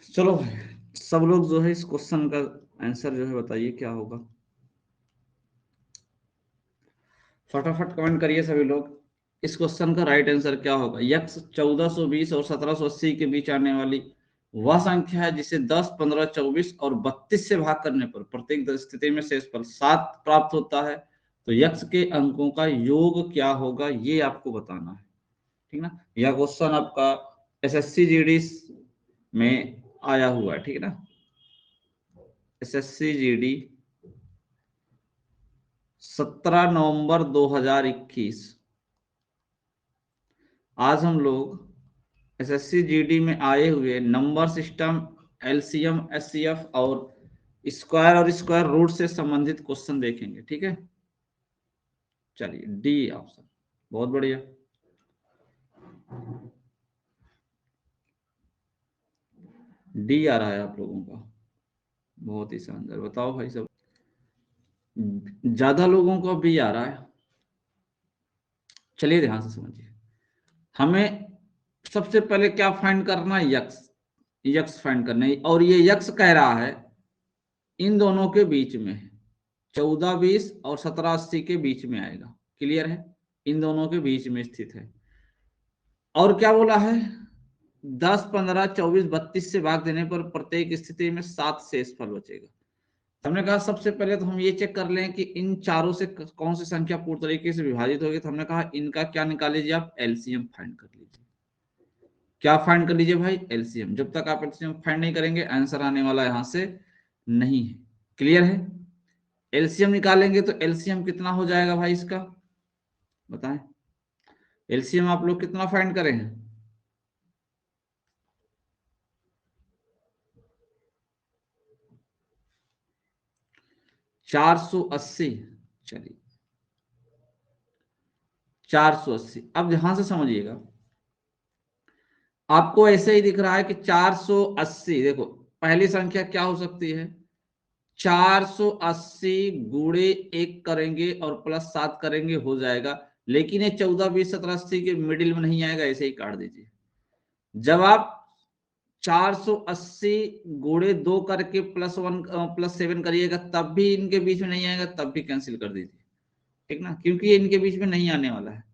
चलो भाई, सब लोग जो है इस क्वेश्चन का आंसर जो है बताइए क्या होगा। फटाफट कमेंट करिए सभी लोग, इस क्वेश्चन का राइट आंसर क्या होगा। यक्स 1420 और 1780 के बीच आने वाली वह संख्या है जिसे 10, 15, 24 और 32 से भाग करने पर प्रत्येक स्थिति में शेषफल 7 प्राप्त होता है। तो यक्स के अंकों का योग क्या होगा ये आपको बताना है, ठीक ना। यह क्वेश्चन आपका एसएससी जीडी में आया हुआ है, ठीक है ना। एसएससी जीडी 17 नवंबर 2021। आज हम लोग एसएससी जीडी में आए हुए नंबर सिस्टम, एलसीएम, एचसीएफ और स्क्वायर और स्क्वायर रूट से संबंधित क्वेश्चन देखेंगे, ठीक है। चलिए डी ऑप्शन, बहुत बढ़िया। डी आ रहा है आप लोगों का, बहुत ही शानदार। बताओ भाई सब, ज्यादा लोगों को बी आ रहा है। चलिए ध्यान से समझिए, हमें सबसे पहले क्या फाइंड करना है, यक्स। यक्स फाइंड करना है और ये यक्स कह रहा है इन दोनों के बीच में है, 1420 और 1780 के बीच में आएगा। क्लियर है, इन दोनों के बीच में स्थित है। और क्या बोला है, 10, 15, 24, 32 से भाग देने पर प्रत्येक स्थिति में 7 शेषफल बचेगा। हमने कहा सबसे पहले तो हम ये चेक कर लें कि इन चारों से कौन सी संख्या पूर्ण तरीके से विभाजित होगी। तो हमने कहा इनका क्या निकाल लीजिए आप, एलसीएम फाइंड कर लीजिए। क्या फाइंड कर लीजिए भाई, एलसीएम। जब तक आप एलसीएम फाइंड नहीं करेंगे आंसर आने वाला यहां से नहीं है। क्लियर है, एलसीएम निकालेंगे तो एलसीएम कितना हो जाएगा भाई इसका, बताएं। एलसीएम आप लोग कितना फाइंड करें हैं, 480। चलिए 480। अब ध्यान से समझिएगा, आपको ऐसे ही दिख रहा है कि 480, देखो पहली संख्या क्या हो सकती है, 480 गुणे 1 करेंगे और प्लस 7 करेंगे हो जाएगा। लेकिन ये 14, 20, 17, 80 के मिडिल में नहीं आएगा, ऐसे ही काट दीजिए। जब आप 480 गुणे 2 करके +1 +7 करिएगा तब भी इनके बीच में नहीं आएगा, तब भी कैंसिल कर दीजिए, ठीक ना, क्योंकि ये इनके बीच में नहीं आने वाला है।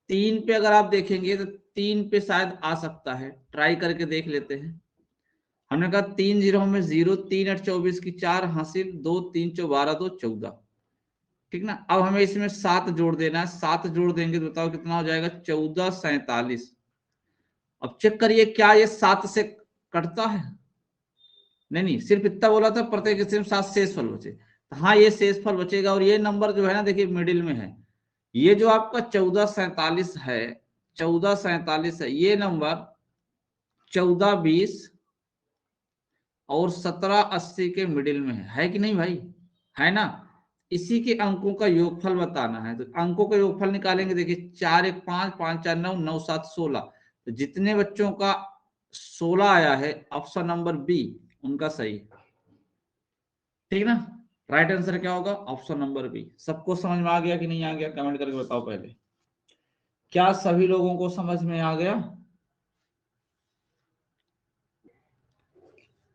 3 पे अगर आप देखेंगे तो 3 पे शायद आ सकता है, ट्राई करके देख लेते हैं। हमने कहा 3 जीरो में 0, 3 8 24 की 4 हासिल, 2 3 4 12 2 14, ठीक ना। अब हमें इसमें 7 जोड़ देना है, 7 जोड़ देंगे तो बताओ कितना हो जाएगा, 14 47। अब चेक करिए क्या ये 7 से कटता है, नहीं नहीं, सिर्फ इतना बोला था प्रत्येक स्थिति में 7 शेष फल बचे। हाँ ये शेष फल बचेगा और ये नंबर जो है ना देखिए मिडिल में है। ये जो आपका 1447 है, 1447 है, ये नंबर 1420 और 1780 के मिडिल में है कि नहीं भाई, है ना। इसी के अंकों का योगफल बताना है, तो अंकों का योगफल निकालेंगे। देखिए 4 1 5, 5 4 9, 9 7 16। तो जितने बच्चों का 16 आया है, ऑप्शन नंबर बी उनका सही, ठीक ना। राइट आंसर क्या होगा, ऑप्शन नंबर बी। सबको समझ में आ गया कि नहीं आ गया, कमेंट करके बताओ पहले, क्या सभी लोगों को समझ में आ गया।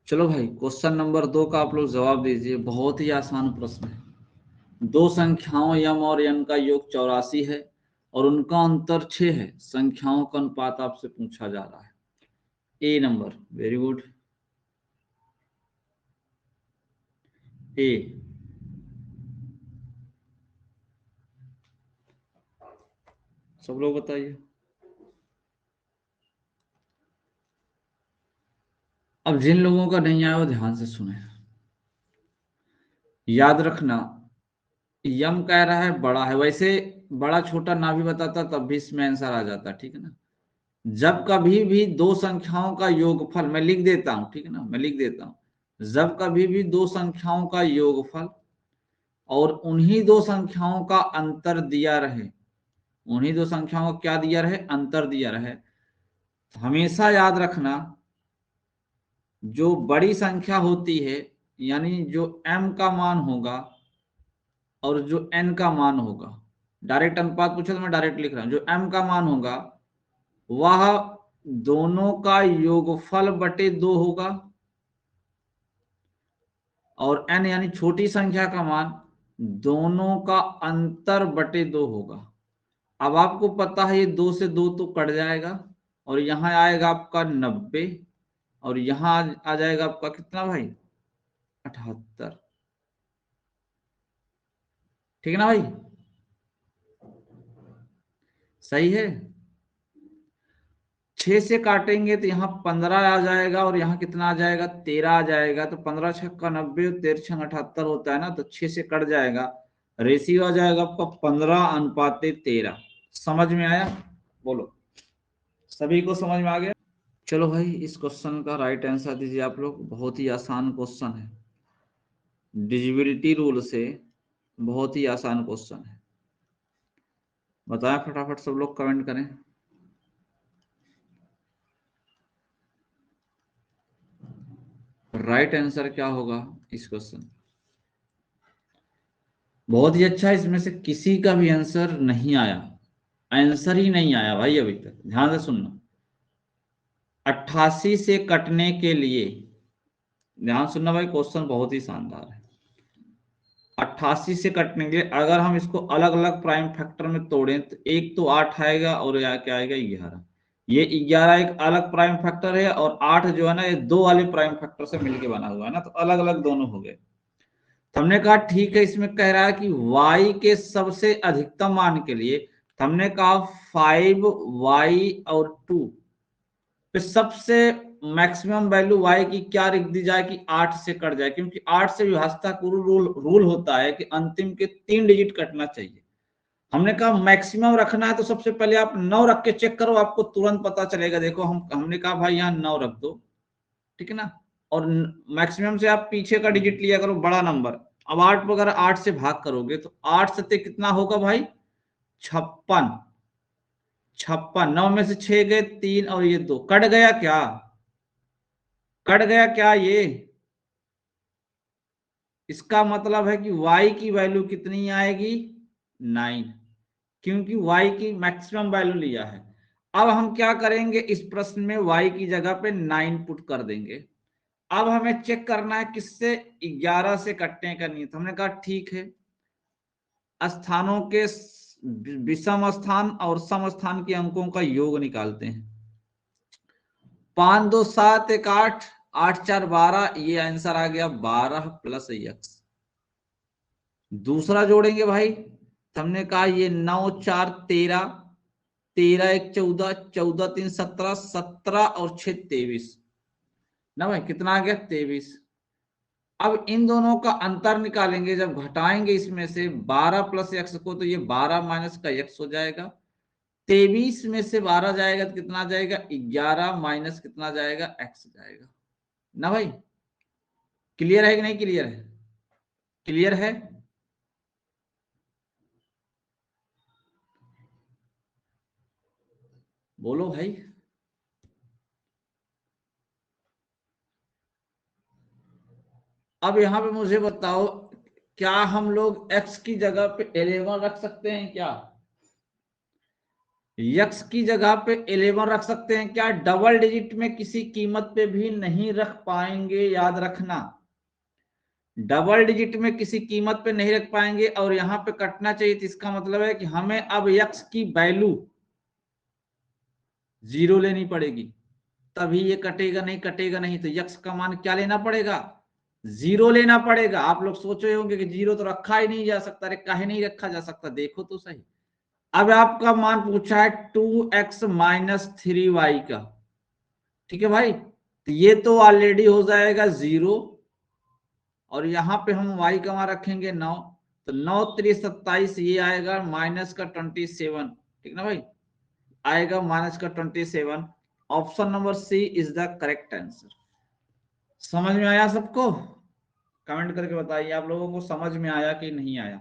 चलो भाई क्वेश्चन नंबर 2 का आप लोग जवाब दीजिए, बहुत ही आसान प्रश्न है। दो संख्याओं यम और एन का योग 84 है और उनका अंतर 6 है, संख्याओं का अनुपात आपसे पूछा जा रहा है। ए नंबर, वेरी गुड, ए। सब लोग बताइए। अब जिन लोगों का नहीं आया वो ध्यान से सुने, याद रखना यम कह रहा है बड़ा है, वैसे बड़ा छोटा ना भी बताता तब भी इसमें आंसर आ जाता, ठीक है ना। जब कभी भी दो संख्याओं का योगफल, मैं लिख देता हूं, ठीक है ना, मैं लिख देता हूं, जब कभी भी दो संख्याओं का योगफल और उन्हीं दो संख्याओं का अंतर दिया रहे, उन्हीं दो संख्याओं का क्या दिया रहे, अंतर दिया रहे, तो हमेशा याद रखना जो बड़ी संख्या होती है, यानी जो m का मान होगा और जो n का मान होगा, डायरेक्ट अनुपात पूछा तो मैं डायरेक्ट लिख रहा हूं, जो m का मान होगा वह दोनों का योगफल बटे 2 होगा और n यानी छोटी संख्या का मान दोनों का अंतर बटे 2 होगा। अब आपको पता है ये 2 से 2 तो कट जाएगा और यहां आएगा आपका 90 और यहां आ जाएगा आपका कितना भाई 78। ठीक है ना भाई, सही है। 6 से काटेंगे तो यहाँ 15 आ जाएगा और यहाँ कितना आ जाएगा 13 आ जाएगा। तो 15 छक्का 90 और 13 छंग 78 होता है ना, तो 6 से कट जाएगा। रेशियो आ जाएगा आपका 15:13। समझ में आया? बोलो, सभी को समझ में आ गया? चलो भाई, इस क्वेश्चन का राइट आंसर दीजिए आप लोग। बहुत ही आसान क्वेश्चन है, डिविजिबिलिटी रूल से बहुत ही आसान क्वेश्चन है। बताएं फटाफट, सब लोग कमेंट करें। राइट आंसर क्या होगा इस क्वेश्चन? बहुत ही अच्छा, इसमें से किसी का भी आंसर नहीं आया, आंसर ही नहीं आया भाई अभी तक। ध्यान से सुनना, 88 से कटने के लिए, ध्यान सुनना भाई, क्वेश्चन बहुत ही शानदार है। 88 से कटने के लिए अगर हम इसको अलग अलग प्राइम फैक्टर में तोड़ें तो एक तो 8 आएगा और क्या आएगा 11। ये 11 एक अलग प्राइम फैक्टर है और 8 जो है ना ये दो वाले प्राइम फैक्टर से मिलके बना हुआ है ना, तो अलग अलग दोनों हो गए। हमने कहा ठीक है, इसमें कह रहा है कि y के सबसे अधिकतम मान के लिए हमने कहा 5y और 2 पे सबसे मैक्सिमम वैल्यू y की क्या लिख दी जाए कि 8 से कट जाए, क्योंकि 8 से विभाज्यता रूल होता है कि अंतिम के 3 डिजिट कटना चाहिए। हमने कहा मैक्सिमम रखना है तो सबसे पहले आप 9 रख के चेक करो, आपको तुरंत पता चलेगा। देखो हमने कहा भाई यहाँ 9 रख दो, ठीक है ना, और मैक्सिमम से आप पीछे का डिजिट लिया करो बड़ा नंबर। अब 8 अगर 8 से भाग करोगे तो 8 से कितना होगा भाई 56। 56, 9 में से 6 गए 3 और ये 2 कट गया, क्या कट गया क्या ये? इसका मतलब है कि y की वैल्यू कितनी आएगी 9, क्योंकि y की मैक्सिमम वैल्यू लिया है। अब हम क्या करेंगे, इस प्रश्न में y की जगह पे 9 पुट कर देंगे। अब हमें चेक करना है किससे 11 से कटने का नहीं। तो हमने कहा ठीक है, स्थानों के विषम स्थान और सम स्थान के अंकों का योग निकालते हैं। 5 2 7 1 8, 8 4 12, ये आंसर आ गया 12 प्लस x। दूसरा जोड़ेंगे भाई, हमने कहा ये 9 4 13, 13 1 14, 14 3 17, 17 और 6 23 ना भाई, कितना आ गया 23। अब इन दोनों का अंतर निकालेंगे, जब घटाएंगे इसमें से 12 प्लस एक्स को तो ये 12 माइनस का एक्स हो जाएगा। 23 में से 12 जाएगा तो कितना जाएगा 11 माइनस कितना जाएगा एक्स जाएगा ना भाई। क्लियर है कि नहीं क्लियर है? क्लियर है? बोलो भाई। अब यहां पे मुझे बताओ, क्या हम लोग x की जगह पे 11 रख सकते हैं क्या? x की जगह पे 11 रख सकते हैं क्या? डबल डिजिट में किसी कीमत पे भी नहीं रख पाएंगे, याद रखना। डबल डिजिट में किसी कीमत पे नहीं रख पाएंगे और यहां पे कटना चाहिए, तो इसका मतलब है कि हमें अब x की वैल्यू 0 लेनी पड़ेगी, तभी ये कटेगा, नहीं कटेगा नहीं। तो x का मान क्या लेना पड़ेगा 0 लेना पड़ेगा। आप लोग सोच रहे होंगे कि 0 तो रखा ही नहीं जा सकता। अरे काहे नहीं रखा जा सकता, देखो तो सही। अब आपका मान पूछा है 2x माइनस 3y का, ठीक है भाई, तो ये तो ऑलरेडी हो जाएगा 0 और यहां पे हम y का मान रखेंगे 9, तो 9 3 27, ये आएगा माइनस का 27, ठीक ना भाई, आएगा माइनस का 27। Option number C is the correct answer. समझ में आया सबको? कमेंट करके बताइए आप लोगों को समझ में आया कि नहीं आया।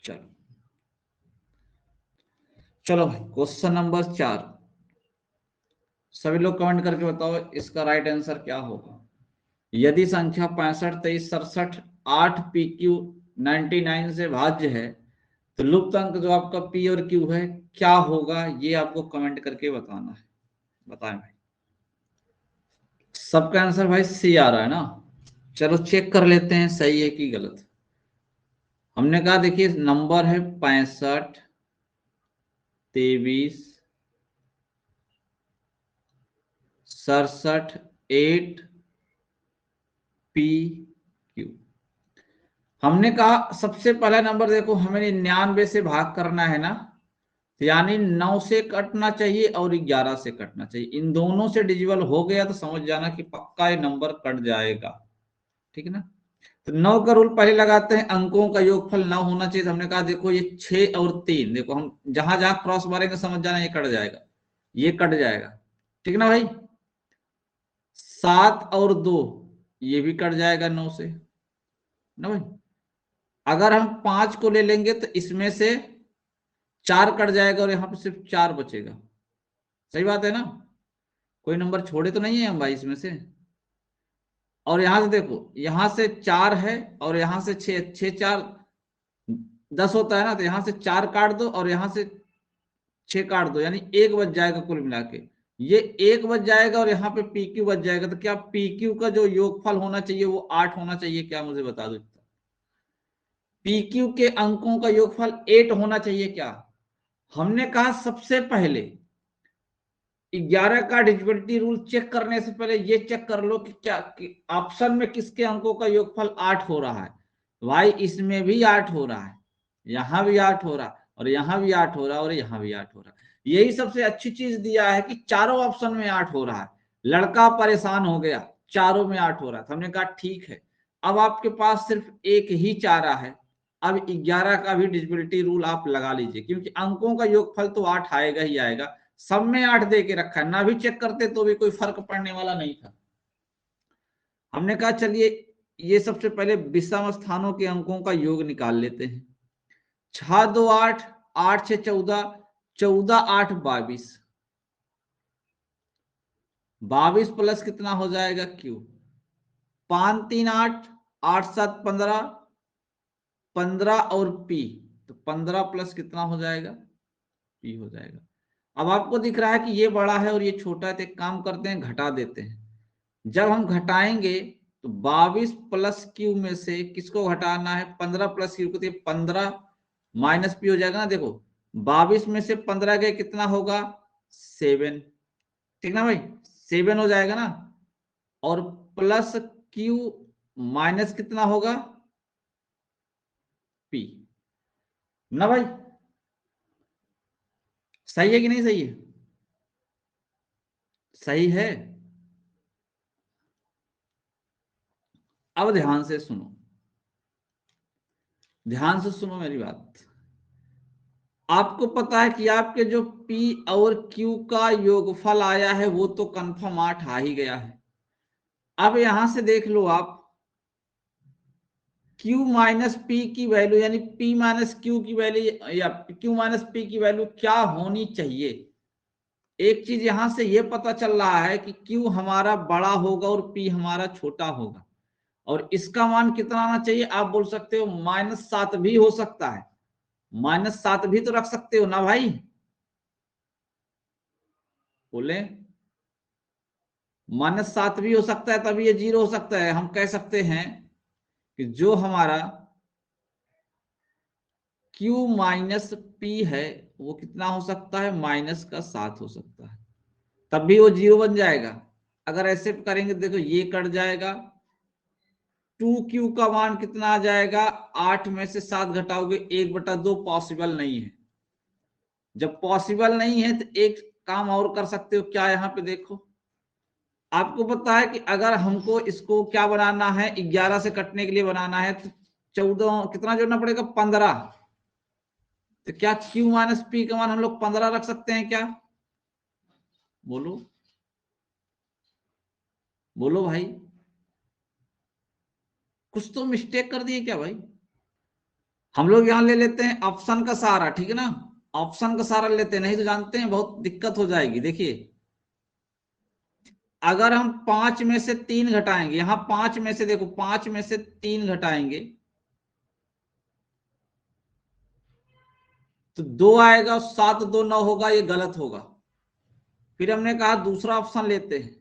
चलो चलो भाई, क्वेश्चन नंबर 4, सभी लोग कमेंट करके बताओ इसका राइट आंसर क्या होगा। यदि संख्या 65 23 67 8 PQ 99 से भाज्य है तो लुप्त अंक जो आपका पी और क्यू है क्या होगा, ये आपको कमेंट करके बताना है। बताएं भाई। सबका आंसर भाई सी आ रहा है ना। चलो चेक कर लेते हैं सही है कि गलत। हमने कहा देखिए नंबर है 65, 23, 67, 8 पी क्यू। हमने कहा सबसे पहला नंबर देखो हमें 99 से भाग करना है ना, तो यानी 9 से कटना चाहिए और 11 से कटना चाहिए। इन दोनों से डिजिबल हो गया तो समझ जाना कि पक्का ये नंबर कट जाएगा। ठीक है ना। तो 9 का रूल पहले लगाते हैं, अंकों का योगफल 9 होना चाहिए। तो हमने कहा देखो ये 6 और 3, देखो हम जहां जहां क्रॉस मारेंगे समझ जाना ये कट जाएगा, ये कट जाएगा। ठीक है ना भाई। 7 और 2 ये भी कट जाएगा 9 से ना भाई। अगर हम 5 को ले लेंगे तो इसमें से 4 कट जाएगा और यहाँ पे सिर्फ 4 बचेगा। सही बात है ना। कोई नंबर छोड़े तो नहीं है हम भाई इसमें से। और यहां से देखो यहां से 4 है और यहां से 6, 6 4 10 होता है ना, तो यहां से 4 काट दो और यहां से 6 काट दो, यानी 1 बच जाएगा कुल मिला के। ये 1 बच जाएगा और यहाँ पे पी क्यू बच जाएगा। तो क्या पी क्यू का जो योगफल होना चाहिए वो 8 होना चाहिए क्या, मुझे बता दो। पी क्यू के अंकों का योगफल 8 होना चाहिए क्या। हमने कहा सबसे पहले 11 का डिविजिबिलिटी रूल चेक करने से पहले ये चेक कर लो कि क्या ऑप्शन में किसके अंकों का योगफल 8 हो रहा है। भाई इसमें भी 8 हो रहा है, यहां भी 8 हो रहा है, और यहां भी 8 हो रहा है, और यहां भी 8 हो रहा है। यही सबसे अच्छी चीज दिया है कि चारों ऑप्शन में 8 हो रहा है। लड़का परेशान हो गया, चारों में 8 हो रहा है। तो हमने कहा ठीक है, अब आपके पास सिर्फ एक ही चारा है। अब 11 का भी डिविजिबिलिटी रूल आप लगा लीजिए, क्योंकि अंकों का योगफल तो 8 आएगा ही आएगा। सब में 8 दे के रखा है, ना भी चेक करते तो भी कोई फर्क पड़ने वाला नहीं था। हमने कहा चलिए ये सबसे पहले विषम स्थानों के अंकों का योग निकाल लेते हैं। 6 2 8, 8 6 14, 14 8 22, 22 प्लस कितना हो जाएगा क्यू, 5 3 8, 8 7 15, 15 और पी, तो 15 प्लस कितना हो जाएगा पी हो जाएगा। अब आपको दिख रहा है कि ये बड़ा है और ये छोटा है, तो एक काम करते हैं घटा देते हैं। जब हम घटाएंगे तो 22 प्लस क्यू में से किसको घटाना है, 15 प्लस क्यू को, 15 माइनस पी हो जाएगा ना। देखो 22 में से 15 गए कितना होगा 7, ठीक ना भाई, 7 हो जाएगा ना। और प्लस क्यू माइनस कितना होगा पी ना भाई। सही है कि नहीं सही है, सही है। अब ध्यान से सुनो, ध्यान से सुनो मेरी बात। आपको पता है कि आपके जो P और Q का योगफल आया है वो तो कंफर्म 8 आ ही गया है। अब यहां से देख लो आप Q माइनस पी की वैल्यू, यानी P माइनस क्यू की वैल्यू या Q माइनस पी की वैल्यू क्या होनी चाहिए। एक चीज यहां से ये पता चल रहा है कि Q हमारा बड़ा होगा और P हमारा छोटा होगा। और इसका मान कितना आना चाहिए, आप बोल सकते हो -7 भी हो सकता है। -7 भी तो रख सकते हो ना भाई, बोले -7 भी हो सकता है, तभी ये 0 हो सकता है। हम कह सकते हैं कि जो हमारा Q माइनस पी है वो कितना हो सकता है, -7 हो सकता है, तब भी वो 0 बन जाएगा। अगर ऐसे करेंगे देखो ये कट जाएगा, 2Q का मान कितना आ जाएगा, 8 में से 7 घटाओगे 1/2, पॉसिबल नहीं है। जब पॉसिबल नहीं है तो एक काम और कर सकते हो, क्या यहाँ पे देखो आपको पता है कि अगर हमको इसको क्या बनाना है, 11 से कटने के लिए बनाना है, तो 14 कितना जोड़ना पड़ेगा 15। तो क्या Q माइनस पी का मान हम लोग 15 रख सकते हैं क्या, बोलो बोलो भाई। कुछ तो मिस्टेक कर दिए क्या भाई। हम लोग यहां ले लेते हैं ऑप्शन का सहारा, ठीक है ना। ऑप्शन का सहारा लेते हैं, नहीं तो जानते हैं बहुत दिक्कत हो जाएगी। देखिए अगर हम 5 में से 3 घटाएंगे, यहां 5 में से देखो 5 में से 3 घटाएंगे तो 2 आएगा और 7 2 9 होगा, ये गलत होगा। फिर हमने कहा दूसरा ऑप्शन लेते हैं,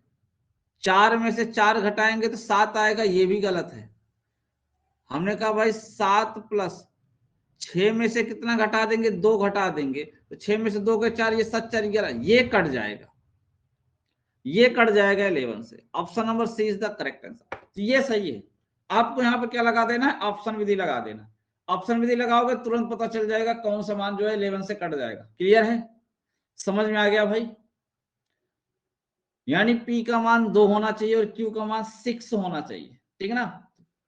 4 में से 4 घटाएंगे तो 7 आएगा, ये भी गलत है। हमने कहा भाई 7 प्लस 6 में से कितना घटा देंगे, 2 घटा देंगे, तो 6 में से 2 के 4, ये 7 4 11, ये कट जाएगा, ये कट जाएगा 11 से। Option number C is the correct answer. तो ये सही है। आपको यहाँ पे क्या लगा देना है, ऑप्शन विधि लगा देना। ऑप्शन विधि लगाओगे तुरंत पता चल जाएगा कौन सा मान जो है 11 से कट जाएगा। क्लियर है, समझ में आ गया भाई? यानी P का मान 2 होना चाहिए और Q का मान 6 होना चाहिए, ठीक है ना।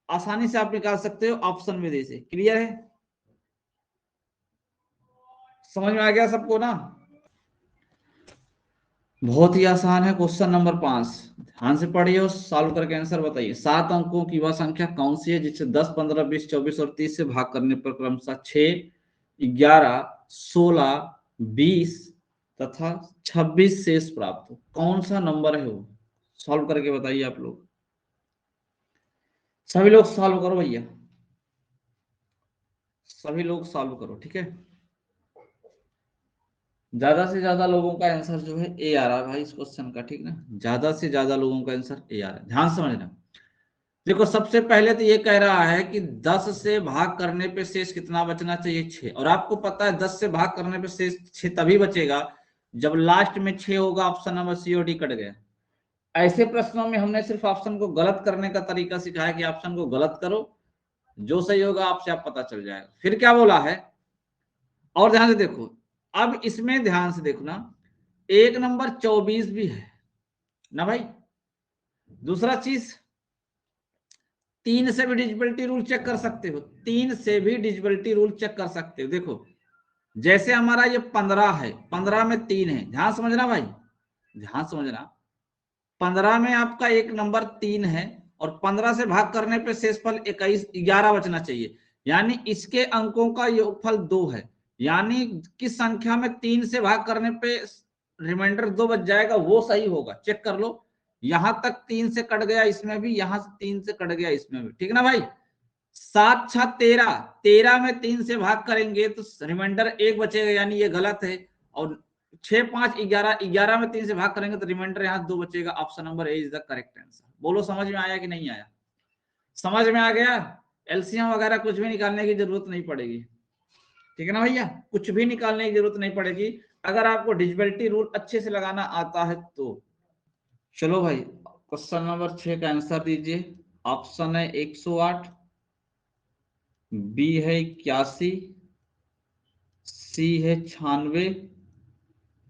आसानी से आप निकाल सकते हो ऑप्शन विधि से। क्लियर है, समझ में आ गया सबको ना? बहुत ही आसान है। क्वेश्चन नंबर 5, ध्यान से पढ़िए और सॉल्व करके आंसर बताइए। 7 अंकों की वह संख्या कौन सी है जिसे 10, 15, 20, 24 और 30 से भाग करने पर क्रमशः 6, 11, 16, 20 तथा 26 शेष प्राप्त हो? कौन सा नंबर है वो? सॉल्व करके बताइए आप लोग। सभी लोग सॉल्व करो भैया, सभी लोग सॉल्व करो, ठीक है। ज्यादा से ज्यादा लोगों का आंसर जो है ए आ रहा है भाई इस क्वेश्चन का, ठीक ना। ज्यादा से ज्यादा लोगों का आंसर ए आ रहा है, ध्यान समझना। देखो सबसे पहले तो ये कह रहा है कि 10 से भाग करने पे शेष कितना बचना चाहिए, 6। और आपको पता है 10 से भाग करने पे शेष 6 तभी बचेगा जब लास्ट में 6 होगा। ऑप्शन नंबर सी और डी कट गया। ऐसे प्रश्नों में हमने सिर्फ ऑप्शन को गलत करने का तरीका सिखाया कि ऑप्शन को गलत करो, जो सही होगा आपसे आप पता चल जाएगा। फिर क्या बोला है, और ध्यान से देखो, अब इसमें ध्यान से देखो ना, एक नंबर 24 भी है ना भाई। दूसरा चीज, 3 से भी डिजिबिलिटी रूल चेक कर सकते हो, 3 से भी डिजिबिलिटी रूल चेक कर सकते हो। देखो जैसे हमारा ये 15 है, 15 में 3 है, ध्यान समझना भाई, ध्यान समझना। 15 में आपका एक नंबर 3 है और 15 से भाग करने पे शेषफल 21 11 बचना चाहिए, यानी इसके अंकों का योगफल 2 है। यानी किस संख्या में 3 से भाग करने पे रिमाइंडर 2 बच जाएगा, वो सही होगा। चेक कर लो, यहां तक 3 से कट गया, इसमें भी यहां से 3 से कट गया, इसमें भी, ठीक ना भाई। 7 6 13, 13 में 3 से भाग करेंगे तो रिमाइंडर 1 बचेगा, यानी ये गलत है। और 6 5 11, 11 में 3 से भाग करेंगे तो रिमाइंडर यहाँ 2 बचेगा। Option number A is the correct answer. बोलो समझ में आया कि नहीं आया? समझ में आ गया? एलसीएम वगैरह कुछ भी निकालने की जरूरत नहीं पड़ेगी, ठीक है ना भैया, कुछ भी निकालने की जरूरत नहीं पड़ेगी अगर आपको डिजिबिलिटी रूल अच्छे से लगाना आता है तो। चलो भाई, क्वेश्चन नंबर 6 का आंसर दीजिए। ऑप्शन है 108, बी है 81, सी है 96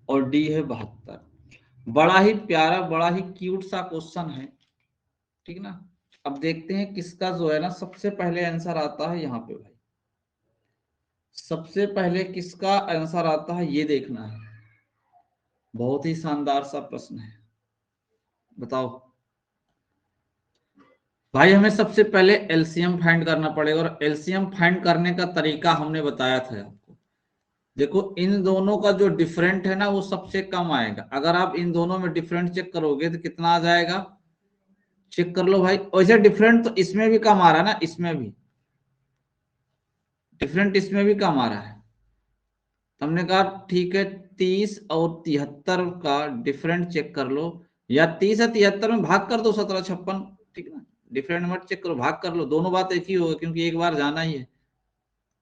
और डी है 72। बड़ा ही प्यारा, बड़ा ही क्यूट सा क्वेश्चन है, ठीक ना। अब देखते हैं किसका जो है ना सबसे पहले आंसर आता है यहाँ पे भाई। सबसे पहले किसका आंसर आता है ये देखना है। बहुत ही शानदार सा प्रश्न है, बताओ भाई। हमें सबसे पहले एलसीएम फाइंड करना पड़ेगा और एलसीएम फाइंड करने का तरीका हमने बताया था आपको। देखो इन दोनों का जो डिफरेंट है ना वो सबसे कम आएगा। अगर आप इन दोनों में डिफरेंट चेक करोगे तो कितना आ जाएगा, चेक कर लो भाई। वैसे डिफरेंट तो इसमें भी कम आ रहा है ना, इसमें भी डिफरेंट, इसमें भी कम आ रहा है। हमने कहा ठीक है 30 और 73 का डिफरेंट चेक कर लो, या 30 या 73 में भाग कर दो 17 56, ठीक है ना। डिफरेंट मत चेक करो, भाग कर लो, दोनों बात एक ही होगा क्योंकि एक बार जाना ही है।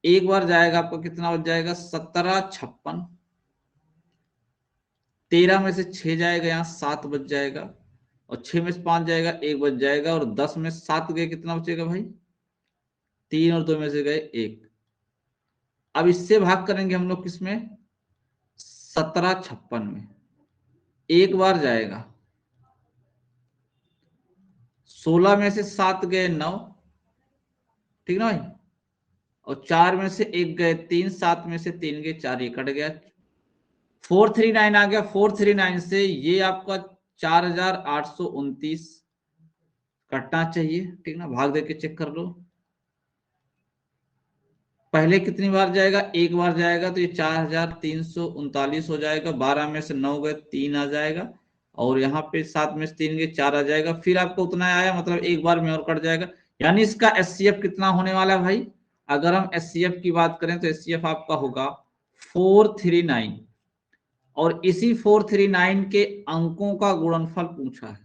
एक बार जाएगा आपको कितना बच जाएगा, 17 56। 13 में से 6 जाएगा, यहाँ 7 बच जाएगा, और 6 में से 5 जाएगा, 1 बच जाएगा, और 10 में 7 गए कितना बचेगा भाई, 3, और 2 में से गए 1। अब इससे भाग करेंगे हम लोग किसमें, 17 56 में। एक बार जाएगा, 16 में से 7 गए 9, ठीक ना भाई, और 4 में से 1 गए 3, 7 में से 3 गए 4, ये कट गया। 439 आ गया। 439 से ये आपका 4829 कटना चाहिए, ठीक ना। भाग देके चेक कर लो, पहले कितनी बार जाएगा, एक बार जाएगा, तो ये 4339 हो जाएगा। 12 में से 9 गए 3 आ जाएगा, और यहाँ पे 7 में से 3 गए 4 आ जाएगा। फिर आपको उतना आया, मतलब एक बार में और कट जाएगा। यानी इसका एचसीएफ कितना होने वाला है भाई, अगर हम एचसीएफ की बात करें तो एचसीएफ आपका होगा 439 और इसी 439 के अंकों का गुणनफल पूछा है।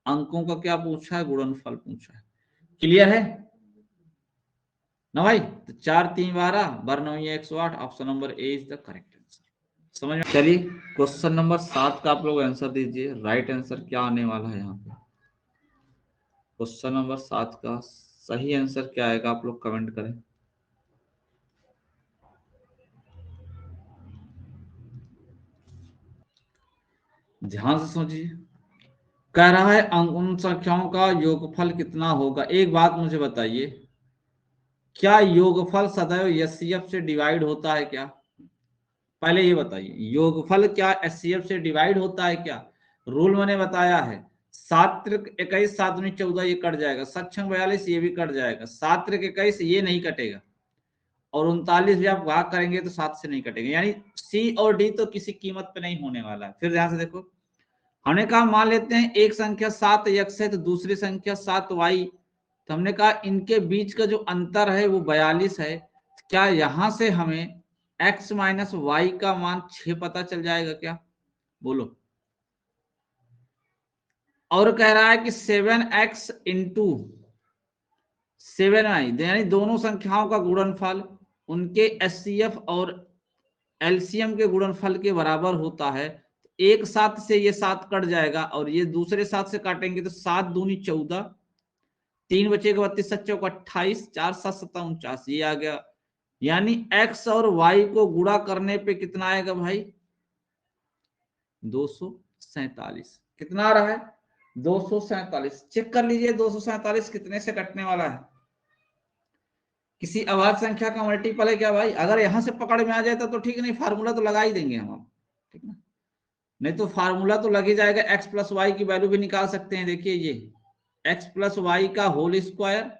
अंकों का क्या पूछा है? गुणनफल पूछा है। क्लियर है ना भाई? तो 4 3 12 12 108, option number A is the correct answer. समझ में? चलिए क्वेश्चन नंबर 7 का आप लोग आंसर दीजिए। राइट आंसर क्या आने वाला है यहाँ पे? क्वेश्चन नंबर 7 का सही आंसर क्या आएगा? आप लोग कमेंट करें। ध्यान से सोचिए। कह रहा है उन संख्याओं का योगफल कितना होगा। एक बात मुझे बताइए, क्या योगफल सदैव एचसीएफ से डिवाइड होता है क्या? पहले ये बताइए, योगफल क्या एचसीएफ से डिवाइड होता है क्या? रूल मैंने बताया है, 7 त्रिक 21 7 दूनी 14 ये कट जाएगा, 7 छंग 42 ये भी कट जाएगा, 7 त्रिक 21 ये नहीं कटेगा, और 39 भी आप भाग करेंगे तो 7 से नहीं कटेगा, यानी सी और डी तो किसी कीमत पे नहीं होने वाला है। फिर ध्यान से देखो, हमने कहा मान लेते हैं एक संख्या 7 x है तो दूसरी संख्या 7y, तो हमने कहा इनके बीच का जो अंतर है वो 42 है। क्या यहां से हमें x माइनस वाई का मान 6 पता चल जाएगा क्या? बोलो। और कह रहा है कि 7x इंटू 7y, यानी दोनों संख्याओं का गुणनफल उनके एचसीएफ और एलसीएम के गुणनफल के बराबर होता है। एक 7 से ये 7 कट जाएगा और ये दूसरे 7 से काटेंगे तो 7 दूनी 14, 3 बचेगा 32, 7 चौक 28, 4 7 7 49, ये आ गया। यानी x और y को गुणा करने पे कितना आएगा भाई? 247। कितना आ रहा है? 247। चेक कर लीजिए 247 कितने से कटने वाला है। किसी अभाज्य संख्या का मल्टीपल है क्या भाई? अगर यहां से पकड़ में आ जाता तो ठीक, नहीं फार्मूला तो लगा ही देंगे हम, ठीक ना? नहीं तो फार्मूला तो लग ही जाएगा, x प्लस वाई की वैल्यू भी निकाल सकते हैं। देखिए ये x प्लस वाई का होल स्क्वायर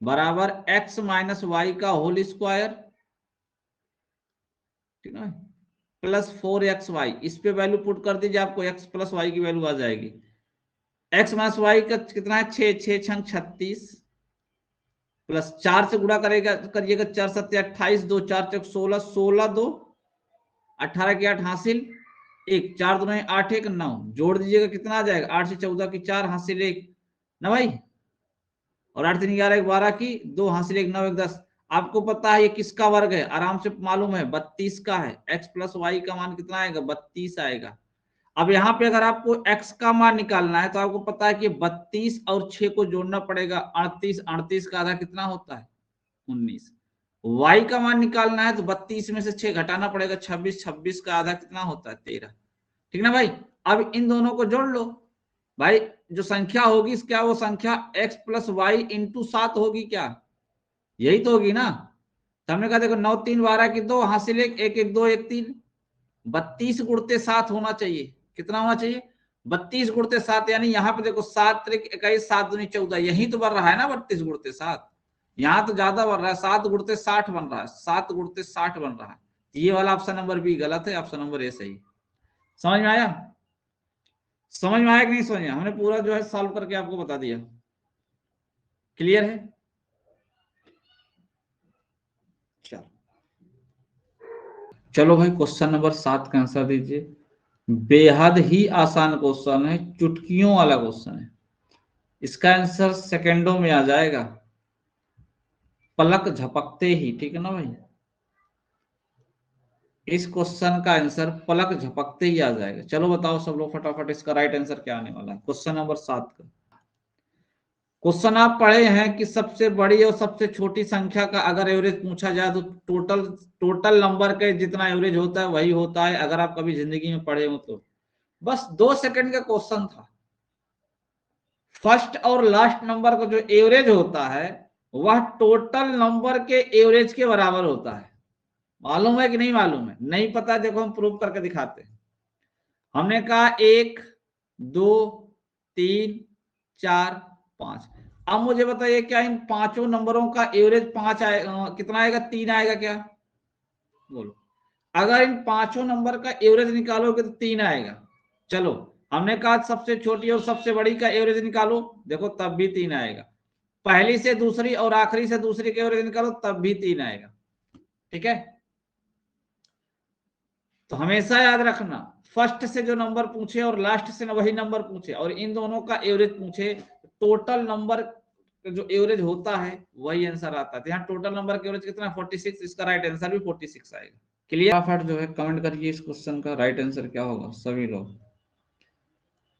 बराबर x माइनस वाई का होल स्क्वायर, ठीक है, प्लस 4xy। इस पे वैल्यू पुट कर दीजिए, आपको x प्लस वाई की वैल्यू आ जाएगी। x माइनस वाई का कितना है? 6 6 छंग 36, प्लस 4 से गुणा करेगा, करिएगा 4 7 28, 2 4 चौक 16, 16 2 18 की 8 हासिल 1, 4 2 8 1 9, जोड़ दीजिएगा कितना आ जाएगा? 8 से 14 की 4 हासिल 1 ना भाई, और 8 3 11 12 की 2 हासिल 1 9 1 10। आपको पता है ये किसका वर्ग है? आराम से मालूम है, 32 का है। x प्लस वाई का मान कितना आएगा? 32 आएगा। अब यहाँ पे अगर आपको x का मान निकालना है तो आपको पता है कि 32 और 6 को जोड़ना पड़ेगा, 38, 38 का आधा कितना होता है? 19। y का मान निकालना है तो 32 में से 6 घटाना पड़ेगा, 26, 26 का आधा कितना होता है? 13। ठीक ना भाई? अब इन दोनों को जोड़ लो भाई, जो संख्या होगी क्या वो संख्या x प्लस वाई इंटू 7 होगी क्या? यही तो होगी ना। तो हमने कहा देखो 9 3 12 की 2 हासिल 1 1 1 2 1 3, 32 गुणते 7 होना चाहिए। कितना होना चाहिए? 32 गुणते 7, यानी यहाँ पे देखो 7 त्रिक 21 7 दूनी 14, यही तो बढ़ रहा है ना 32 गुणते 7। यहाँ तो ज्यादा बढ़ रहा है, 7 गुणते 60 बन रहा है, 7 गुणते 60 बन रहा है। ये वाला ऑप्शन नंबर बी गलत है, ऑप्शन नंबर ए सही। समझ में आया? समझ में आया कि नहीं समझ में? हमने पूरा जो है सॉल्व करके आपको बता दिया। क्लियर है? चलो चलो भाई, क्वेश्चन नंबर 7 का आंसर दीजिए। बेहद ही आसान क्वेश्चन है, चुटकियों वाला क्वेश्चन है। इसका आंसर सेकंडों में आ जाएगा, पलक झपकते ही। ठीक है ना भाई? इस क्वेश्चन का आंसर पलक झपकते ही आ जाएगा। चलो बताओ सब लोग फटाफट, इसका राइट आंसर क्या आने वाला है क्वेश्चन नंबर 7 का। क्वेश्चन आप पढ़े हैं कि सबसे बड़ी और सबसे छोटी संख्या का अगर एवरेज पूछा जाए तो टोटल टोटल नंबर का जितना एवरेज होता है वही होता है। अगर आप कभी जिंदगी में पढ़े हो तो बस 2 सेकंड का क्वेश्चन था। फर्स्ट और लास्ट नंबर का जो एवरेज होता है वह टोटल नंबर के एवरेज के बराबर होता है। मालूम है कि नहीं मालूम है? नहीं पता, देखो हम प्रूव करके दिखाते हैं। हमने कहा 1 2 3 4 5। अब मुझे बताइए क्या इन पांचों नंबरों का एवरेज 5 आएगा? कितना आएगा? 3 आएगा क्या? बोलो। अगर इन पांचों नंबर का एवरेज निकालोगे तो 3 आएगा। चलो, हमने कहा सबसे छोटी और सबसे बड़ी का एवरेज निकालो, देखो तब भी 3 आएगा। पहली से दूसरी और आखिरी से दूसरी का एवरेज निकालो, तब भी 3 आएगा। ठीक है, तो हमेशा याद रखना फर्स्ट से जो नंबर पूछे और लास्ट से वही नंबर पूछे और इन दोनों का एवरेज पूछे, टोटल नंबर जो एवरेज होता है वही आंसर आता है। यहाँ टोटल नंबर का एवरेज कितना 46, इसका राइट आंसर भी 46 आएगा। क्लियर? फटाफट जो है कमेंट करिए इस क्वेश्चन का राइट आंसर क्या होगा सभी लोग।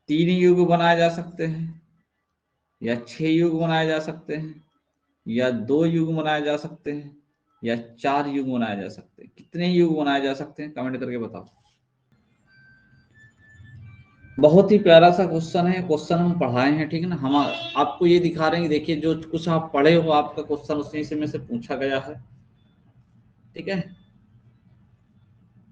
3 युग बनाए जा सकते हैं या 6 युग बनाए जा सकते हैं या 2 युग बनाए जा सकते हैं या 4 युग बनाए जा सकते हैं। कितने युग बनाए जा सकते हैं कमेंट करके बताओ। बहुत ही प्यारा सा क्वेश्चन है, क्वेश्चन हम पढ़ाए हैं, ठीक है ना। हम आपको ये दिखा रहे हैं कि देखिए जो कुछ आप पढ़े हो आपका क्वेश्चन उसी से में से पूछा गया है, ठीक है।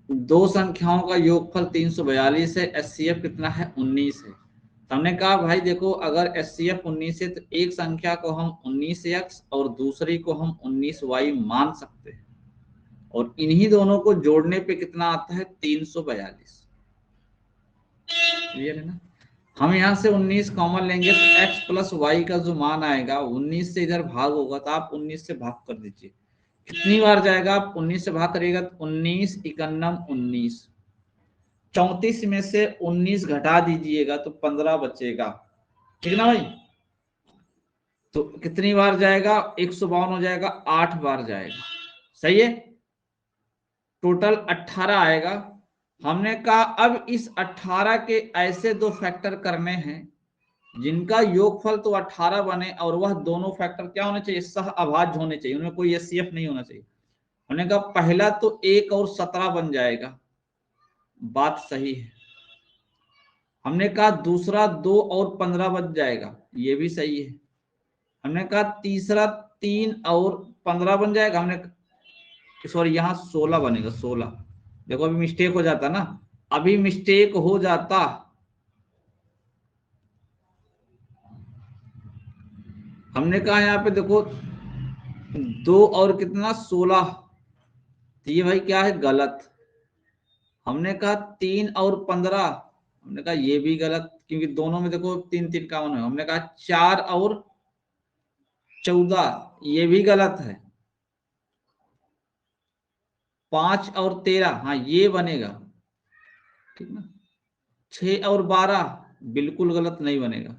दो संख्याओं का योगफल 342 है, एचसीएफ कितना है 19 है। तो हमने कहा भाई देखो अगर एचसीएफ 19 है तो एक संख्या को हम 19x और दूसरी को हम 19y मान सकते हैं और इन्हीं दोनों को जोड़ने पे कितना आता है 342। क्लियर है ना। हम यहाँ से 19 कॉमन लेंगे तो x प्लस वाई का जो मान आएगा 19 से इधर भाग होगा तो आप 19 से भाग कर दीजिए। कितनी बार जाएगा, आप 19 से भाग करिएगा तो 19 इकन्नम 19, 34 में से 19 घटा दीजिएगा तो 15 बचेगा, ठीक ना भाई। तो कितनी बार जाएगा, 152 हो जाएगा, 8 बार जाएगा, सही है। टोटल 18 आएगा। हमने कहा अब इस 18 के ऐसे दो फैक्टर करने हैं जिनका योगफल तो 18 बने और वह दोनों फैक्टर क्या होने चाहिए, सह अभाज्य होने चाहिए, उनमें कोई एचसीएफ नहीं होना चाहिए। हमने कहा पहला तो 1 और 17 बन जाएगा, बात सही है। हमने कहा दूसरा 2 और 15 बन जाएगा, ये भी सही है। हमने कहा तीसरा 3 और 15 बन जाएगा, हमने सॉरी यहाँ 16 बनेगा, 16। देखो अभी मिस्टेक हो जाता ना, अभी मिस्टेक हो जाता। हमने कहा यहाँ पे देखो 2 और कितना 16, तो ये भाई क्या है गलत। हमने कहा 3 और 15, हमने कहा ये भी गलत क्योंकि दोनों में देखो 3 3 कामन है। हमने कहा 4 और 14, ये भी गलत है। 5 और 13, हाँ ये बनेगा, ठीक ना। 6 और 12 बिल्कुल गलत, नहीं बनेगा।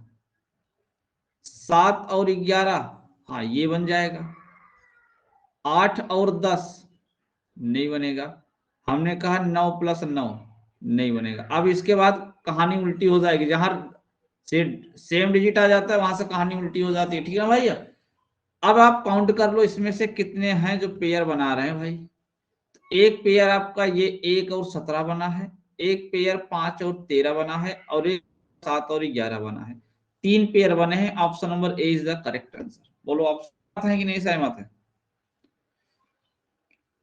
7 और 11, हाँ ये बन जाएगा। 8 और 10 नहीं बनेगा। हमने कहा 9 प्लस 9 नहीं बनेगा। अब इसके बाद कहानी उल्टी हो जाएगी, जहां से सेम डिजिट आ जाता है वहां से कहानी उल्टी हो जाती है, ठीक है भाई। अब आप काउंट कर लो इसमें से कितने हैं जो पेयर बना रहे हैं भाई। एक पेयर आपका ये 1 और 17 बना है, एक पेयर 5 और 13 बना है और एक 7 और 11 बना है। 3 पेयर बने हैं। Option number A is the correct answer. बोलो आप सहमत हैं कि नहीं सहमत है,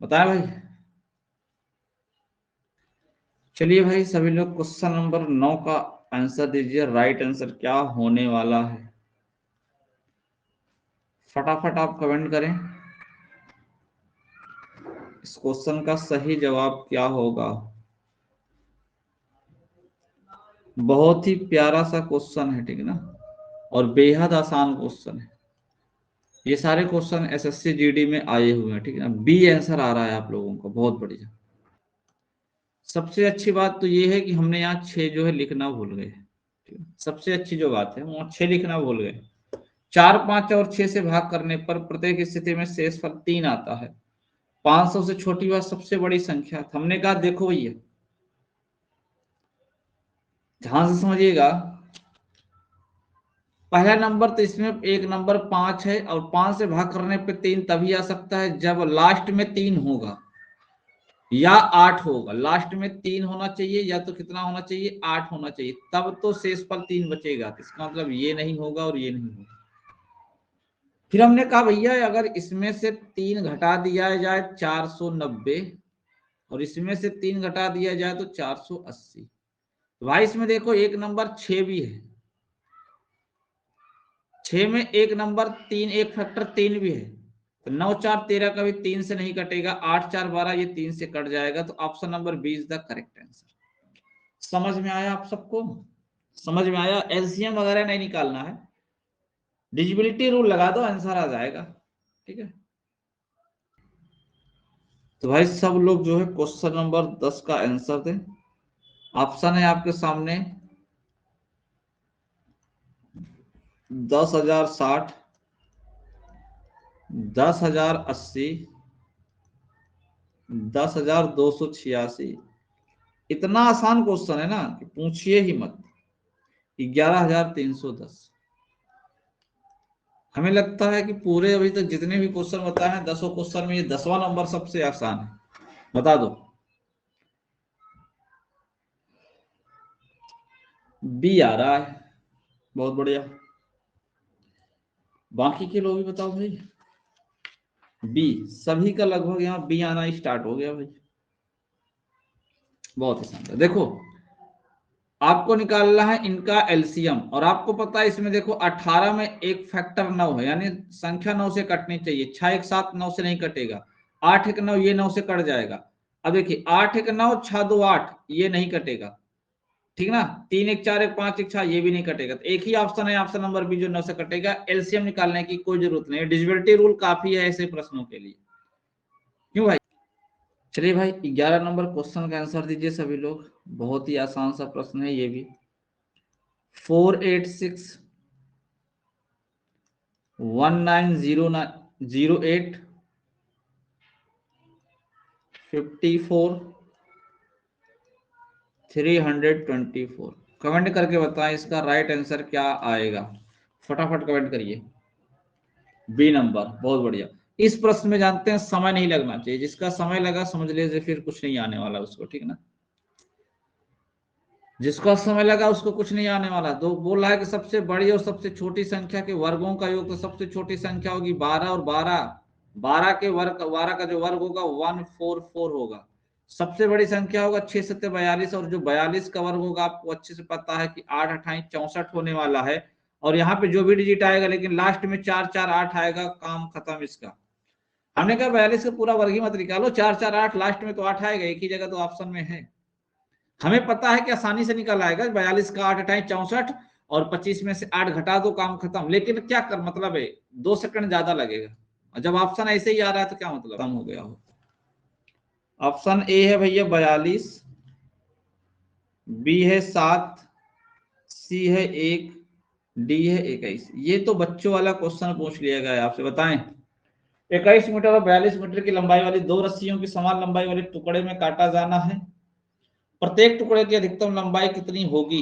बताए भाई। चलिए भाई सभी लोग क्वेश्चन नंबर 9 का आंसर दीजिए, राइट आंसर क्या होने वाला है। फटाफट आप कमेंट करें इस क्वेश्चन का सही जवाब क्या होगा। बहुत ही प्यारा सा क्वेश्चन है, ठीक है ना, और बेहद आसान क्वेश्चन है। ये सारे क्वेश्चन एसएससी जीडी में आए हुए हैं, ठीक है ना। बी आंसर आ रहा है आप लोगों को, बहुत बढ़िया। सबसे अच्छी बात तो ये है कि हमने यहाँ 6 जो है लिखना भूल गए, ठीक है। सबसे अच्छी जो बात है वहाँ 6 लिखना भूल गए। 4, 5 और 6 से भाग करने पर प्रत्येक स्थिति में शेषफल 3 आता है। 500 से छोटी व सबसे बड़ी संख्या। हमने कहा देखो भैया ध्यान से समझिएगा, पहला नंबर तो इसमें एक नंबर 5 है और 5 से भाग करने पे 3 तभी आ सकता है जब लास्ट में 3 होगा या 8 होगा। लास्ट में 3 होना चाहिए या तो कितना होना चाहिए 8 होना चाहिए, तब तो शेषफल 3 बचेगा। इसका मतलब ये नहीं होगा और ये नहीं होगा। फिर हमने कहा भैया अगर इसमें से 3 घटा दिया जाए 490 और इसमें से 3 घटा दिया जाए तो 480। भाई इसमें देखो एक नंबर 6 भी है, 6 में एक नंबर 3, एक फैक्टर 3 भी है, तो 9 4 13 का भी 3 से नहीं कटेगा, 8 4 12 ये 3 से कट जाएगा। तो option number B is the correct answer. समझ में आया आप सबको, समझ में आया। एलसीएम वगैरह नहीं निकालना है, डिजिबिलिटी रूल लगा दो आंसर आ जाएगा, ठीक है। तो भाई सब लोग जो है क्वेश्चन नंबर 10 का आंसर दें। ऑप्शन है आपके सामने 10,060, 10,080, 10,286। इतना आसान क्वेश्चन है ना कि पूछिए ही मत। 11,310। हमें लगता है कि पूरे अभी तक जितने भी क्वेश्चन बताए हैं 10 क्वेश्चन में ये 10वां नंबर सबसे आसान है। बता दो। बी आ रहा है, बहुत बढ़िया। बाकी के लोग भी बताओ भाई। बी, सभी का लगभग यहाँ बी आना स्टार्ट हो गया भाई। बहुत ही शानदार। देखो आपको निकालना है इनका एलसीएम, और आपको पता है इसमें देखो 18 में एक फैक्टर 9 है, यानी संख्या 9 से कटनी चाहिए। 6 1 7 9 से नहीं कटेगा। 8 1 9 ये 9 से कट जाएगा। अब देखिए 8 1 9 6 2 8 ये नहीं कटेगा, ठीक ना। 3 1 4 1 5 1 6 ये भी नहीं कटेगा। तो एक ही ऑप्शन है, ऑप्शन नंबर बी, जो 9 से कटेगा। एलसीएम निकालने की कोई जरूरत नहीं है, डिविजिबिलिटी रूल काफी है ऐसे प्रश्नों के लिए। क्यों भाई। चलिए भाई 11 नंबर क्वेश्चन का आंसर दीजिए सभी लोग। बहुत ही आसान सा प्रश्न है ये भी। 486 1908 54 324। कमेंट करके बताएं इसका राइट आंसर क्या आएगा। फटाफट कमेंट करिए। बी नंबर, बहुत बढ़िया। इस प्रश्न में जानते हैं समय नहीं लगना चाहिए, जिसका समय लगा समझ लीजिए फिर कुछ नहीं आने वाला उसको, ठीक ना। जिसका समय लगा उसको कुछ नहीं आने वाला। दो बोल रहा है कि सबसे बड़ी और सबसे छोटी संख्या के वर्गों का योग, तो सबसे छोटी संख्या होगी 12, और 12 के वर्ग, 12 का जो वर्ग होगा 144 होगा। सबसे बड़ी संख्या होगा 6 7 42, और जो 42 का वर्ग होगा आपको अच्छे से पता है कि 8 28 64 होने वाला है। और यहाँ पे जो भी डिजिट आएगा, लेकिन लास्ट में 4 4 8 आएगा, काम खत्म इसका। हमने कहा 42 का पूरा वर्ग ही मत निकालो, 4 4 8 लास्ट में तो 8 आएगा, एक ही जगह तो ऑप्शन में है। हमें पता है कि आसानी से निकल आएगा 42 का 8 28 64, और 25 में से 8 घटा दो, काम खत्म। लेकिन क्या कर मतलब है, 2 सेकंड ज्यादा लगेगा। और जब ऑप्शन ऐसे ही आ रहा है तो क्या मतलब, कम हो गया हो। ऑप्शन ए है भैया 42, बी है 7, सी है 1, डी है 21। ये तो बच्चों वाला क्वेश्चन पूछ लिया गया है आपसे। बताएं 21 मीटर और 42 मीटर की लंबाई वाली दो रस्सियों की समान लंबाई वाले टुकड़े में काटा जाना है। प्रत्येक टुकड़े की अधिकतम लंबाई कितनी होगी।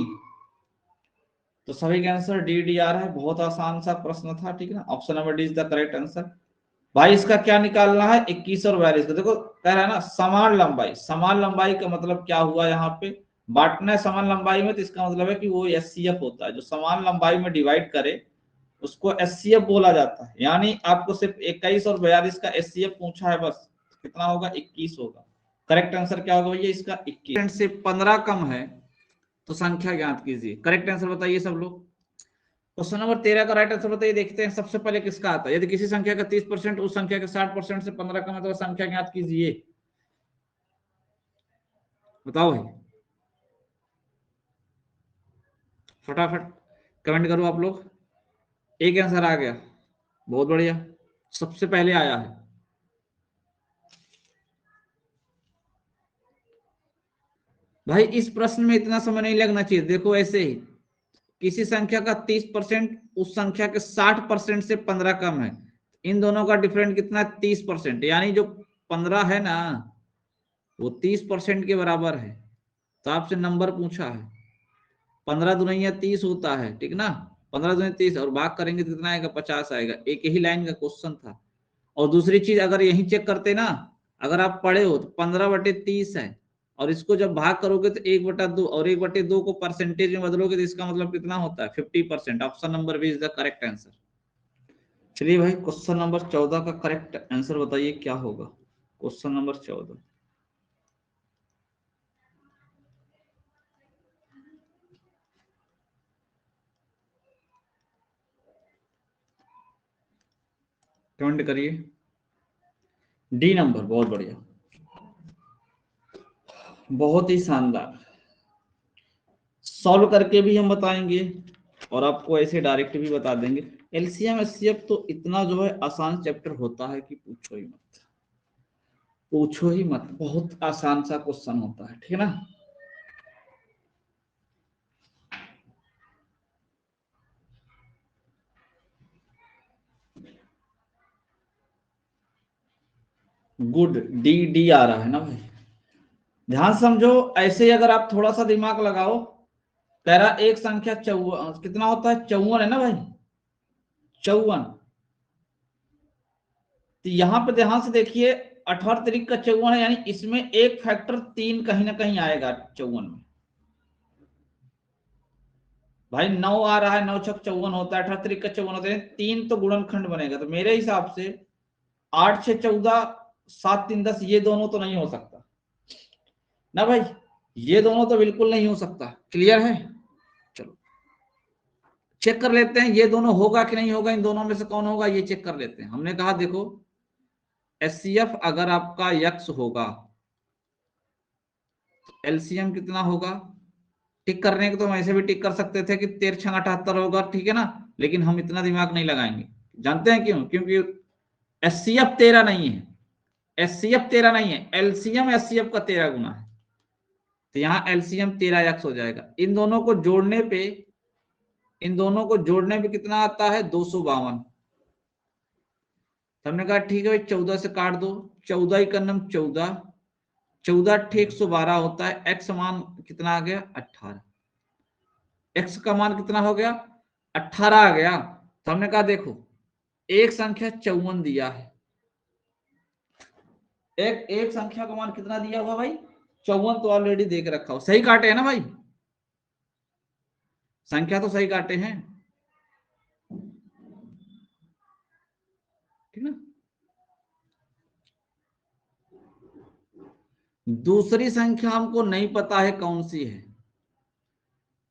तो सभी का आंसर डी डी आ रहा है। बहुत आसान सा प्रश्न था, ठीक है ना। Option number D is the correct answer. भाई इसका क्या निकालना है, 21 और 42 का। देखो कह रहा है ना समान लंबाई। समान लंबाई का मतलब क्या हुआ, यहाँ पे बांटना है समान लंबाई में, तो इसका मतलब है कि वो एचसीएफ होता है, जो समान लंबाई में डिवाइड करे उसको एचसीएफ बोला जाता है। यानी आपको सिर्फ 21 और 42 का एचसीएफ पूछा है बस, कितना होगा 21 होगा। करेक्ट आंसर क्या होगा भैया इसका 21 से 15 कम है तो संख्या ज्ञात कीजिए। करेक्ट आंसर बताइए सब लोग। क्वेश्चन नंबर 13 का राइट आंसर बताइए। देखते हैं सबसे पहले किसका आता है। यदि किसी संख्या का 30% उस संख्या के 60% से 15 कम है तो संख्या ज्ञात कीजिए। बताओ भाई फटाफट कमेंट करो आप लोग। एक आंसर आ गया, बहुत बढ़िया, सबसे पहले आया है। भाई इस प्रश्न में इतना समय नहीं लगना चाहिए। देखो ऐसे ही किसी संख्या का 30% उस संख्या के 60% से 15 कम है, इन दोनों का डिफरेंट कितना है 30%, यानी जो 15 है ना वो 30% के बराबर है। तो आपसे नंबर पूछा है, 15 दुनिया 30 होता है, ठीक ना। 15 दुनिया 30 और भाग करेंगे तो कितना आएगा 50 आएगा। एक ही लाइन का क्वेश्चन था। और दूसरी चीज अगर यही चेक करते ना, अगर आप पढ़े हो तो 15/30 है, और इसको जब भाग करोगे तो 1/2, और 1/2 को परसेंटेज में बदलोगे तो इसका मतलब कितना होता है 50%। Option number B is the correct answer. चलिए भाई क्वेश्चन नंबर 14 का करेक्ट आंसर बताइए क्या होगा। Question number 14। कमेंट करिए। डी नंबर, बहुत बढ़िया, बहुत ही शानदार। सॉल्व करके भी हम बताएंगे और आपको ऐसे डायरेक्ट भी बता देंगे। एलसीएम एचसीएफ तो इतना जो है आसान चैप्टर होता है कि पूछो ही मत। पूछो ही मत, बहुत आसान सा क्वेश्चन होता है, ठीक है ना। गुड, डी डी आ रहा है ना भाई। ध्यान समझो, ऐसे ही अगर आप थोड़ा सा दिमाग लगाओ, कह रहा एक संख्या 54 कितना होता है, 54 है ना भाई, 54। तो यहां पे ध्यान से देखिए, 18 तरीक का 54 है, यानी इसमें एक फैक्टर 3 कहीं ना कहीं आएगा 54 में। भाई 9 आ रहा है, 9 छक 54 होता है, 18 तरीक का 54 होता है, 3 तो गुणनखंड बनेगा। तो मेरे हिसाब से 8 6 14, 7 3 10, ये दोनों तो नहीं हो सकता ना भाई, ये दोनों तो बिल्कुल नहीं हो सकता। क्लियर है। चलो चेक कर लेते हैं, ये दोनों होगा कि नहीं होगा, इन दोनों में से कौन होगा, ये चेक कर लेते हैं। हमने कहा देखो, एचसीएफ अगर आपका यक्स होगा, एलसीएम कितना होगा। टिक करने को तो हम ऐसे भी टिक कर सकते थे कि 13 छंग 78 होगा, ठीक है ना, लेकिन हम इतना दिमाग नहीं लगाएंगे। जानते हैं क्यों? क्योंकि एचसीएफ 13 नहीं है, एचसीएफ 13 नहीं है, एलसीएम एचसीएफ का 13 गुना है। तो यहाँ एलसीएम 13 यक्स हो जाएगा। इन दोनों को जोड़ने पे, इन दोनों को जोड़ने पे कितना आता है, 252। हमने कहा ठीक है भाई, 14 से काट दो, 14 का नम 14, 14 ठीक 112 होता है। एक्स मान कितना आ गया, 18। एक्स का मान कितना हो गया, 18 आ गया। तो हमने कहा देखो, एक संख्या 54 दिया है, एक एक संख्या का मान कितना दिया हुआ भाई, 54 तो ऑलरेडी देख रखा हो। सही काटे है ना भाई, संख्या तो सही काटे हैं, ठीक ना। दूसरी संख्या हमको नहीं पता है कौन सी है।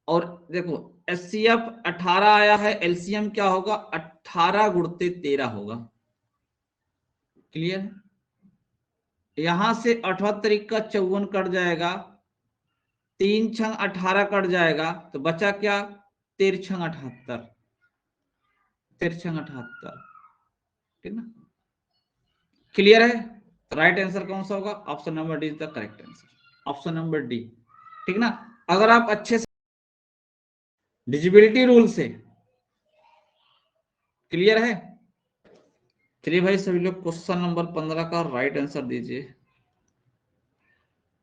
और देखो, एचसीएफ 18 आया है, एलसीएम क्या होगा, 18 गुणते 13 होगा। क्लियर। यहां से 78 का 54 कट जाएगा, 3 छंग 18 कट जाएगा, तो बचा क्या, 13 छंग 78, 13 छंग 78, ठीक ना। क्लियर है। राइट आंसर कौन सा होगा, option number D is the correct answer, option number D, ठीक ना। अगर आप अच्छे से डिजिबिलिटी रूल से, क्लियर है। चलिए भाई सभी लोग क्वेश्चन नंबर 15 का राइट आंसर दीजिए।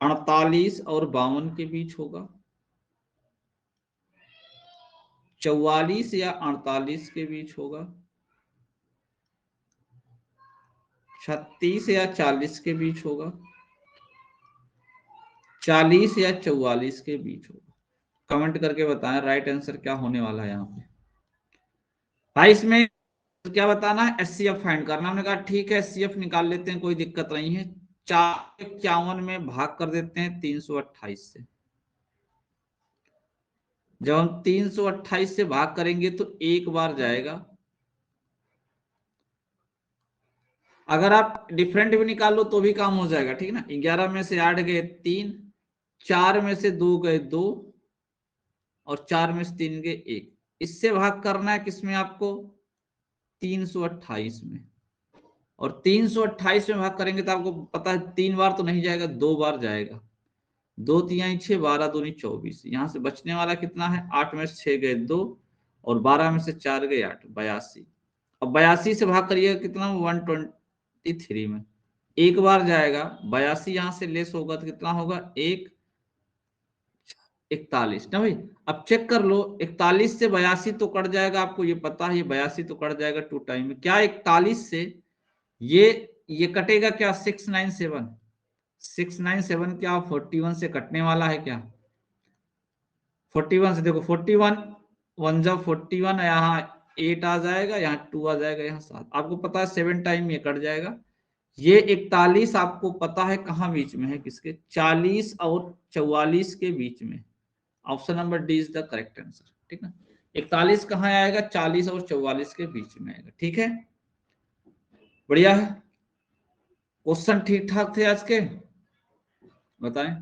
48 और 52 के बीच होगा, 44 या 48 के बीच होगा, 36 या 40 के बीच होगा, 40 या 44 के बीच होगा। कमेंट करके बताएं राइट आंसर क्या होने वाला है यहाँ पे। भाई इसमें क्या बताना है, एचसीएफ फाइंड करना। हमने कहा ठीक है, एचसीएफ निकाल लेते हैं, कोई दिक्कत नहीं है। 451 में भाग कर देते हैं 328 से। जब हम 328 से भाग करेंगे तो एक बार जाएगा। अगर आप डिफरेंट भी निकाल लो तो भी काम हो जाएगा, ठीक है ना। 11 में से 8 गए 3, 4 में से 2 गए 2, और 4 में से 3 गए 1। इससे भाग करना है किसमें आपको, 328 में। और 328 में भाग करेंगे तो आपको पता है 3 बार तो नहीं जाएगा, 2 बार जाएगा। 2 तिहाई 6, 12 दूनी 24। यहाँ से बचने वाला कितना है, 8 में से 6 गए 2, और 12 में से 4 गए 8, 82। अब 82 से भाग करिएगा कितना, 123 में। एक बार जाएगा, 82 यहाँ से लेस होगा तो कितना होगा, 41 ना भाई। अब चेक कर लो, 41 से 82 तो कट जाएगा, आपको ये पता है, ये 82 तो कट जाएगा 2 टाइम में। क्या 41 से ये ये कटेगा क्या, 697, 697 क्या 41 से कटने वाला है क्या, 41 से देखो, 41 वन जब 41, यहाँ 8 आ जाएगा, यहाँ 2 आ जाएगा, यहाँ 7, आपको पता है 7 टाइम ये कट जाएगा। ये 41 आपको पता है कहाँ बीच में है, किसके, 40 और 44 के बीच में। Option number D is the correct answer, ठीक है। 41 कहाँ आएगा, 40 और 44 के बीच में आएगा, ठीक है। बढ़िया है। क्वेश्चन ठीक ठाक थे आज के, बताएं।